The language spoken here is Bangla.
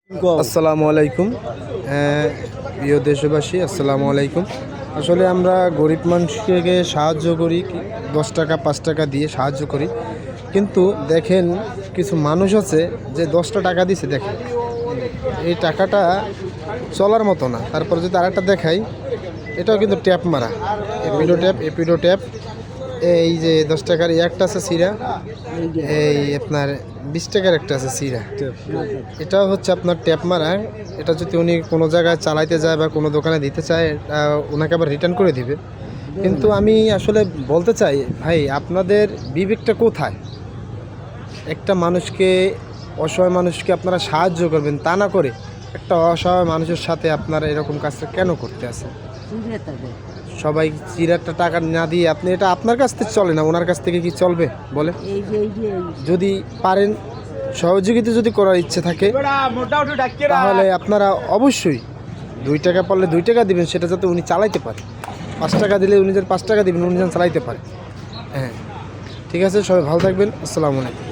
আসসালামু আলাইকুম। প্রিয় দেশবাসী, আসসালামু আলাইকুম। আসলে আমরা গরিব মানুষকে সাহায্য করি, 10 টাকা 5 টাকা দিয়ে সাহায্য করি, কিন্তু দেখেন কিছু মানুষ আছে যে 10টা টাকা দিছে, দেখেন এই টাকাটা চলার মতো না। তারপর যদি আরেকটা দেখাই, এটাও কিন্তু ট্যাপ মারা, এপিডো ট্যাপ। এই যে 10 টাকার একটা আছে সিরা, এই আপনার 20 টাকার একটা আছে সিরা, এটা হচ্ছে আপনার ট্যাপ মারা। এটা যদি উনি কোনো জায়গায় চালাইতে যায় বা কোনো দোকানে দিতে চায়, ওনাকে আবার রিটার্ন করে দিবে। কিন্তু আমি আসলে বলতে চাই, ভাই আপনাদের বিবেকটা কোথায়? একটা মানুষকে, অসহায় মানুষকে আপনারা সাহায্য করবেন, তা না করে একটা অসহায় মানুষের সাথে আপনারা এরকম কাজটা কেন করতে আছেন? সবাই চিরাটা টাকা না দিয়ে আপনি, এটা আপনার কাছ থেকে চলে না, ওনার কাছ থেকে কি চলবে বলে? যদি পারেন, সহযোগিতা যদি করার ইচ্ছে থাকে, তাহলে আপনারা অবশ্যই 2 টাকা পারলে 2 টাকা দিবেন, সেটা যাতে উনি চালাইতে পারে। 5 টাকা দিলে উনি যেন 5 টাকা দিবেন, উনি যেন চালাইতে পারে। হ্যাঁ, ঠিক আছে, সবাই ভালো থাকবেন। আসসালামু আলাইকুম।